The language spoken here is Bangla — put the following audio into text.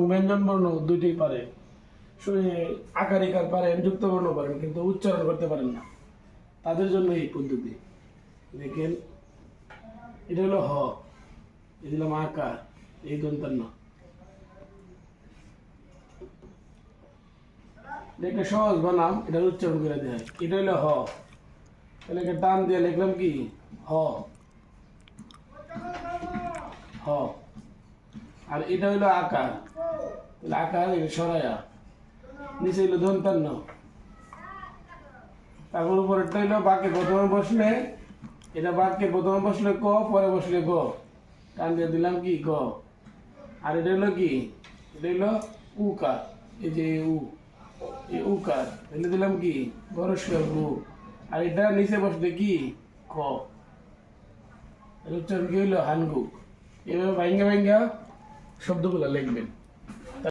ব্যঞ্জন বর্ণ দুইটাই পারে, আকার ইকার পারেন, যুক্ত বর্ণ পারেন, কিন্তু উচ্চারণ করতে পারেন না। তাদের জন্য এই পদ্ধতি। দেখেন, এটা হলো হ, এই দিলাম আকার, এই দন্তান্ন। একটা সহজ বানাম, এটা উচ্চারণ করে দেয়। এটা হলো হ, তাহলে টান দিয়ে লিখলাম কি হ, হ। আর এটা হইলো আকার, তাহলে আকার সরায়া, নিচে হইলো দন্তান্ন। তারপর উপরেরটা হইলো বাক্যে প্রথমে বসলে, এটা বাক্যে প্রথমে বসলে ক, পরে বসলে গ, টান দিয়ে দিলাম কি গ। আর এটা হইলো কি, এটা হইলো উকার, এই যে উ, এই উকার, এটা দিলাম কি গরস্বর গু। আর এটা নিচে বসলে কি খ, উচ্চারণ কি হইলো হানগু। এভাবে ভাঙ্গা ভাঙ্গা শব্দগুলো লিখবেন।